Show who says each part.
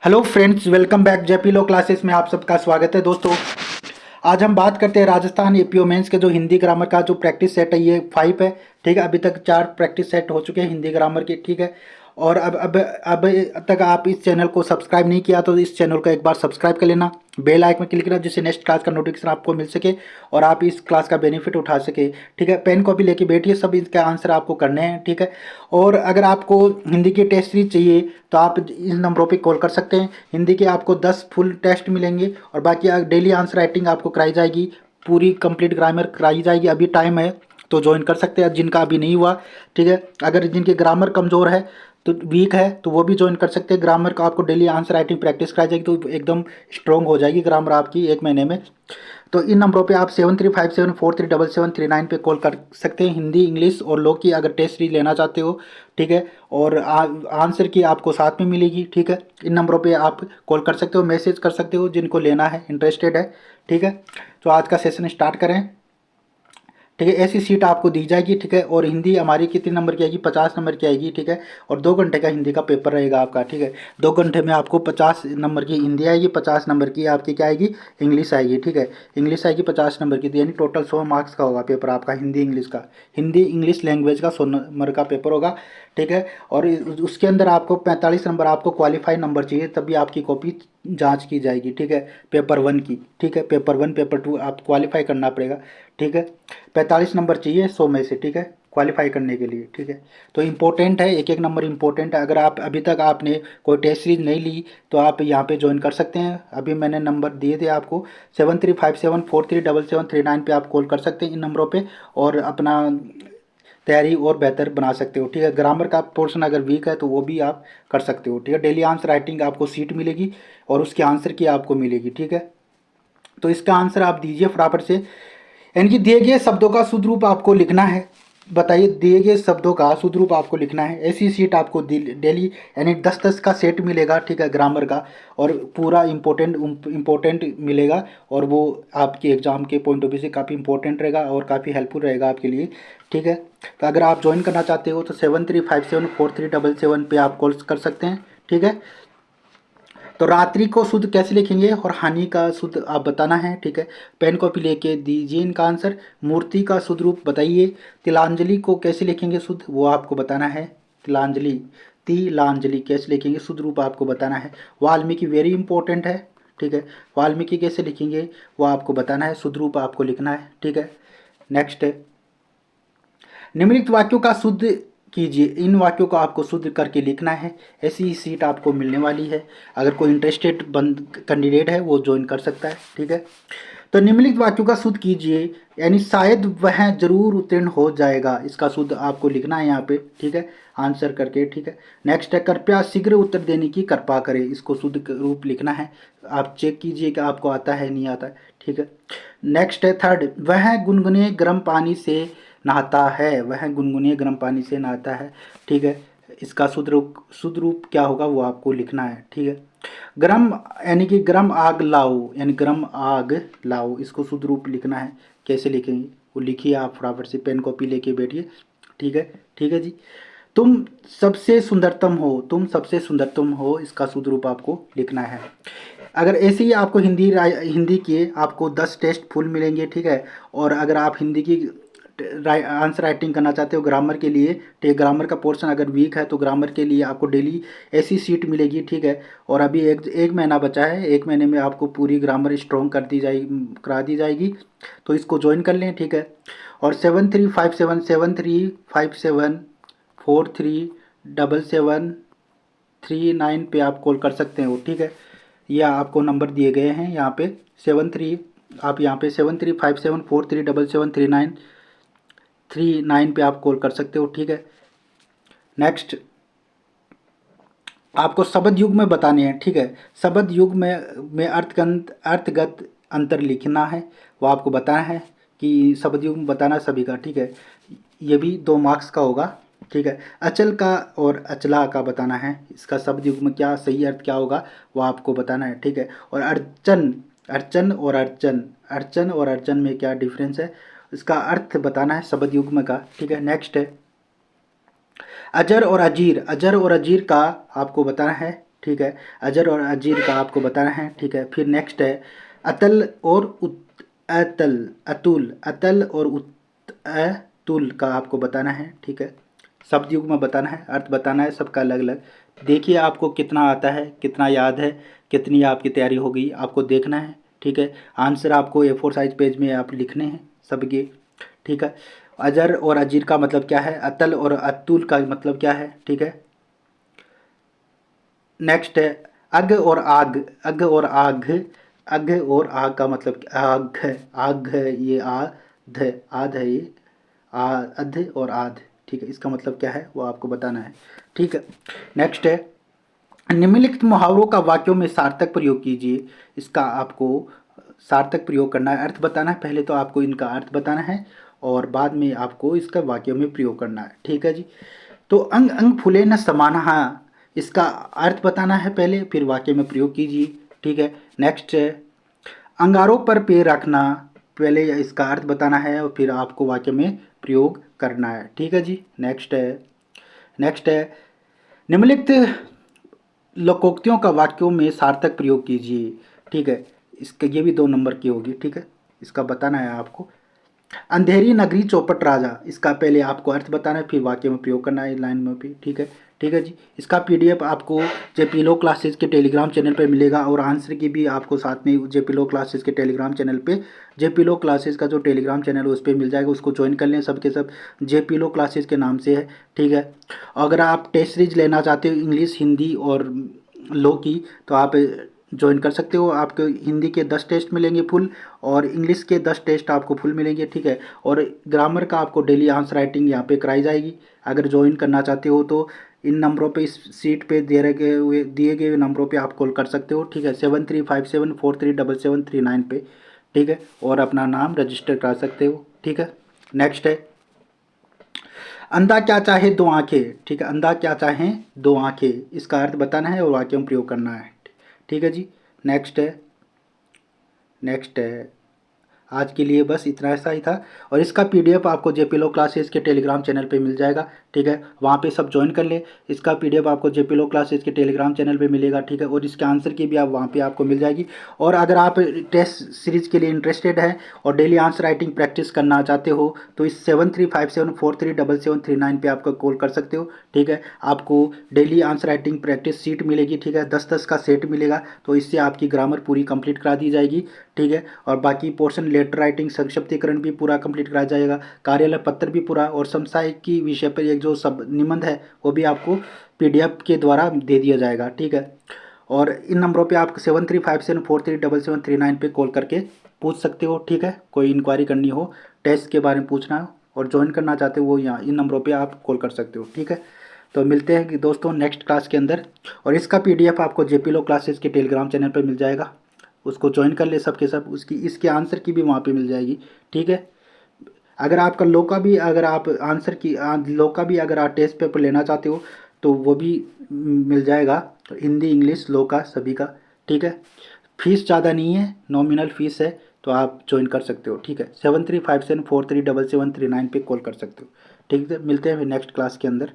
Speaker 1: Hello friends, welcome back JP law classes में आप सबका स्वागत है दोस्तों। आज हम बात करते हैं राजस्थान एपीओ मेंस के जो हिंदी ग्रामर का जो प्रैक्टिस सेट है ये 5 है। ठीक है, अभी तक 4 प्रैक्टिस सेट हो चुके हैं हिंदी ग्रामर के। ठीक है, और अब तक आप इस चैनल को सब्सक्राइब नहीं किया तो इस चैनल को एक बार सब्सक्राइब कर लेना, बेल आइकन में क्लिक करना जिससे नेक्स्ट क्लास का नोटिफिकेशन आपको मिल सके और आप इस क्लास का बेनिफिट उठा सके। ठीक है, पेन कॉपी लेके बैठिए, सब इसका आंसर आपको करने हैं। ठीक है, और अगर आपको हिंदी की टेस्ट सीरीज चाहिए तो आप इन नंबरों पे कॉल कर सकते हैं। हिंदी के आपको 10 फुल टेस्ट मिलेंगे और बाकी डेली आंसर राइटिंग आपको कराई जाएगी, पूरी कंप्लीट ग्रामर कराई जाएगी। अभी टाइम है तो ज्वाइन कर सकते हैं जिनका अभी नहीं हुआ। ठीक है, अगर जिनके ग्रामर कमज़ोर है तो वीक है तो वो भी ज्वाइन कर सकते हैं। ग्रामर का आपको डेली आंसर राइटिंग प्रैक्टिस कराई जाएगी तो एकदम स्ट्रॉन्ग हो जाएगी ग्रामर आपकी एक महीने में। तो इन नंबरों पे आप 7357437739 पे कॉल कर सकते हैं। हिंदी, इंग्लिश और लॉ की अगर टेस्ट सीरीज लेना चाहते हो। ठीक है, और आंसर की आपको साथ में मिलेगी। ठीक है, इन नंबरों पे आप कॉल कर सकते हो, मैसेज कर सकते हो जिनको लेना है, इंटरेस्टेड है। ठीक है, तो आज का सेशन स्टार्ट करें। ठीक है, ऐसी सीट आपको दी जाएगी। ठीक है, और हिंदी हमारी कितने नंबर की आएगी? 50 नंबर की आएगी। ठीक है, और 2 घंटे का हिंदी का पेपर रहेगा आपका। ठीक है, 2 घंटे में आपको 50 नंबर की हिंदी आएगी, 50 नंबर की आपकी क्या आएगी? इंग्लिश आएगी। ठीक है, इंग्लिश आएगी 50 नंबर की, तो यानी टोटल 100 मार्क्स का होगा पेपर आपका हिंदी इंग्लिश का। हिंदी इंग्लिश लैंग्वेज का 100 नंबर का पेपर होगा। ठीक है, और उसके अंदर आपको 45 नंबर आपको क्वालिफाई नंबर चाहिए, तभी आपकी कॉपी जांच की जाएगी। ठीक है, पेपर 1 की। ठीक है, पेपर 1 पेपर 2 आप क्वालिफाई करना पड़ेगा। ठीक है, 45 नंबर चाहिए 100 में से। ठीक है, क्वालिफाई करने के लिए। ठीक है, तो इम्पोर्टेंट है, एक एक नंबर इम्पोर्टेंट है। अगर आप अभी तक आपने कोई टेस्ट सीरीज नहीं ली तो आप यहाँ पे ज्वाइन कर सकते हैं। अभी मैंने नंबर दिए थे आपको, 7357437739 पे आप कॉल कर सकते हैं इन नंबरों पे और अपना तैयारी और बेहतर बना सकते हो। ठीक है, ग्रामर का पोर्शन अगर वीक है तो वो भी आप कर सकते हो। ठीक है, डेली आंसर राइटिंग आपको सीट मिलेगी और उसके आंसर की आपको मिलेगी। ठीक है, तो इसका आंसर आप दीजिए फटाफट से। यानी कि दिए गए शब्दों का शुद्ध रूप आपको लिखना है। बताइए, दिए गए शब्दों का शुद्ध रूप आपको लिखना है। ऐसी सीट आपको डेली यानी 10-10 का सेट मिलेगा। ठीक है, ग्रामर का, और पूरा इम्पोर्टेंट मिलेगा और वो आपके एग्जाम के पॉइंट ऑफ व्यू से काफ़ी इंपॉर्टेंट रहेगा और काफ़ी हेल्पफुल रहेगा आपके लिए। ठीक है, तो अगर आप ज्वाइन करना चाहते हो तो 73574377 पे आप कॉल कर सकते हैं। ठीक है, तो रात्रि को शुद्ध कैसे लिखेंगे और हानि का शुद्ध आप बताना है। ठीक है, पेन कॉपी लेके दीजिए इनका आंसर। मूर्ति का शुद्ध रूप बताइए। तिलांजलि को कैसे लिखेंगे शुद्ध, वो आपको बताना है। तिलांजलि, तिलांजलि कैसे लिखेंगे शुद्ध रूप आपको बताना है। वाल्मीकि वेरी इंपॉर्टेंट है। ठीक है, वाल्मीकि कैसे लिखेंगे वो आपको बताना है, शुद्ध रूप आपको लिखना है। ठीक है, नेक्स्ट है, निम्नलिखित वाक्यों का शुद्ध कीजिए। इन वाक्यों को आपको शुद्ध करके लिखना है। ऐसी ही सीट आपको मिलने वाली है। अगर कोई इंटरेस्टेड बंद कैंडिडेट है वो ज्वाइन कर सकता है। ठीक है, तो निम्नलिखित वाक्यों का शुद्ध कीजिए, यानी शायद वह जरूर उत्तीर्ण हो जाएगा, इसका शुद्ध आपको लिखना है यहाँ पे। ठीक है, आंसर करके। ठीक है, नेक्स्ट है, कृपया शीघ्र उत्तर देने की कृपा करें, इसको शुद्ध रूप लिखना है। आप चेक कीजिए कि आपको आता है नहीं आता है। ठीक है, नेक्स्ट है, थर्ड, वह गुनगुने गर्म पानी से नहाता है। वह गुनगुने गर्म पानी से नहाता है। ठीक है, इसका शुद्ध रूप क्या होगा वो आपको लिखना है। ठीक है, गर्म यानी कि गर्म आग लाओ, यानी गर्म आग लाओ, इसको शुद्ध रूप लिखना है। कैसे लिखेंगे वो लिखिए आप फटाफट से, पेन कॉपी लेके बैठिए। ठीक है, ठीक है जी। तुम सबसे सुंदरतम हो, तुम सबसे सुंदरतम हो, इसका शुद्ध रूप आपको लिखना है। अगर ऐसे ही आपको हिंदी के आपको 10 टेस्ट फुल मिलेंगे। ठीक है, और अगर आप हिंदी की आंसर राइटिंग करना चाहते हो ग्रामर के लिए, ठीक, ग्रामर का पोर्शन अगर वीक है तो ग्रामर के लिए आपको डेली ऐसी सीट मिलेगी। ठीक है, और अभी एक महीना बचा है, एक महीने में आपको पूरी ग्रामर स्ट्रॉन्ग करा दी जाएगी, तो इसको ज्वाइन कर लें। ठीक है, और 7357734739 पे आप कॉल कर सकते हो। ठीक है, ये आपको नंबर दिए गए हैं यहाँ पे 73, आप यहाँ पे 7357437739 पे आप कॉल कर सकते हो। ठीक है, नेक्स्ट, आपको शब्द युग में बताने हैं। ठीक है, शब्द युग में अर्थगत अंतर लिखना है, वो आपको बताना है कि शब्द युग में बताना सभी का। ठीक है, ये भी 2 मार्क्स का होगा। ठीक है, अचल का और अचला का बताना है, इसका शब्द युग में क्या सही अर्थ क्या होगा वो आपको बताना है। ठीक है, और अर्चन, अर्चन और अर्चन में क्या डिफरेंस है, इसका अर्थ बताना है शब्द युग में का। ठीक है, नेक्स्ट है, अजर और अजीर का आपको बताना है। ठीक है। अजर और अजीर का आपको बताना है, ठीक है। फिर नेक्स्ट है अतल और अतल, अतुल, अतल और अतुल का आपको बताना है, ठीक है। शब्द युग में बताना है, अर्थ बताना है, सबका अलग अलग। देखिए आपको कितना आता है, कितना याद है, कितनी आपकी तैयारी हो गई, आपको देखना है, ठीक है। आंसर आपको A4 साइज पेज में आप लिखने हैं सबके, ठीक है। अजर और अजीर का मतलब क्या है, अतल और अतुल का मतलब क्या है, ठीक है। नेक्स्ट है अग और आग, अग और आग, अग और आग का मतलब आग, आग है ये, आध, आध है ये, अध और आध, ठीक है। इसका मतलब क्या है वो आपको बताना है, ठीक है। नेक्स्ट है निम्नलिखित मुहावरों का वाक्यों में सार्थक प्रयोग कीजिए। इसका आपको सार्थक प्रयोग करना है, अर्थ बताना है। पहले तो आपको इनका अर्थ बताना है और बाद में आपको इसका वाक्यों में प्रयोग करना है, ठीक है जी। तो अंग अंग फूले न समाना, इसका अर्थ बताना है पहले, फिर वाक्य में प्रयोग कीजिए, ठीक है। नेक्स्ट है अंगारों पर पैर रखना, पहले इसका अर्थ बताना है और फिर आपको वाक्य में प्रयोग करना है, ठीक है जी। नेक्स्ट है निम्नलिखित लोकोक्तियों का वाक्यों में सार्थक प्रयोग कीजिए, ठीक है। इसके ये भी 2 नंबर की होगी, ठीक है। इसका बताना है आपको। अंधेरी नगरी चौपट राजा, इसका पहले आपको अर्थ बताना है, फिर वाक्य में प्रयोग करना है लाइन में भी, ठीक है। ठीक है जी। इसका PDF आपको जेपी लो क्लासेस के टेलीग्राम चैनल पे मिलेगा और आंसर की भी आपको साथ में जेपी लो क्लासेस के टेलीग्राम चैनल पे, जेपी लो क्लासेस का जो टेलीग्राम चैनल है उस पर मिल जाएगा, उसको ज्वाइन कर लें। सब के सब जेपी लो क्लासेस के नाम से है, ठीक है। अगर आप टेस्ट सीरीज लेना चाहते हो इंग्लिश, हिंदी और लो की, तो आप ज्वाइन कर सकते हो। आपको हिंदी के 10 टेस्ट मिलेंगे फुल और इंग्लिश के 10 टेस्ट आपको फुल मिलेंगे, ठीक है। और ग्रामर का आपको डेली आंसर राइटिंग यहाँ पे कराई जाएगी। अगर ज्वाइन करना चाहते हो तो इन नंबरों पे, इस सीट पे दिए गए नंबरों पे आप कॉल कर सकते हो, ठीक है। 7357437739 पे, ठीक है। और अपना नाम रजिस्टर करा सकते हो, ठीक है। नेक्स्ट है अंधा क्या चाहे दो आंखें, ठीक है। अंधा क्या चाहे दो आंखें, इसका अर्थ बताना है और वाक्य में प्रयोग करना है, ठीक है जी। नेक्स्ट है आज के लिए बस इतना ऐसा ही था। और इसका PDF आपको जेपी लो क्लासेस के टेलीग्राम चैनल पे मिल जाएगा, ठीक है। वहाँ पे सब ज्वाइन कर ले। इसका PDF आपको जेपी लो क्लासेस के टेलीग्राम चैनल पे मिलेगा, ठीक है। और इसके आंसर की भी आप वहाँ पे आपको मिल जाएगी। और अगर आप टेस्ट सीरीज के लिए इंटरेस्टेड है और डेली आंसर राइटिंग प्रैक्टिस करना चाहते हो तो इस 7357437739 पे आपको कॉल कर सकते हो, ठीक है। आपको daily answer writing practice seat मिलेगी, ठीक है। 10-10 का सेट मिलेगा, तो इससे आपकी ग्रामर पूरी कंप्लीट करा दी जाएगी, ठीक है। और बाकी पोर्शन लेटर राइटिंग संक्षिप्तीकरण भी पूरा कंप्लीट कराया जाएगा, कार्यालय पत्र भी पूरा, और समसामयिकी विषय पर एक जो सब निबंध है वो भी आपको PDF के द्वारा दे दिया जाएगा, ठीक है। और इन नंबरों पे आप 7357437739 पे कॉल करके पूछ सकते हो, ठीक है। कोई इंक्वायरी करनी हो, टेस्ट के बारे में पूछना हो और ज्वाइन करना चाहते हो वो यहाँ इन नंबरों पे आप कॉल कर सकते हो, ठीक है। तो मिलते हैं कि दोस्तों नेक्स्ट क्लास के अंदर। और इसका PDF आपको जेपी लो क्लासेस के टेलीग्राम चैनल पर मिल जाएगा, उसको ज्वाइन कर ले सब के सब। उसकी इसके आंसर की भी वहाँ पे मिल जाएगी, ठीक है। अगर आपका लो का भी, अगर आप आंसर की लो का भी अगर आप टेस्ट पेपर लेना चाहते हो तो वो भी मिल जाएगा, तो हिंदी इंग्लिश लो का सभी का, ठीक है। फीस ज़्यादा नहीं है, नॉमिनल फीस है, तो आप ज्वाइन कर सकते हो, ठीक है। 7357437739 पे कॉल कर सकते हो, ठीक है। मिलते हैं फिर नेक्स्ट क्लास के अंदर।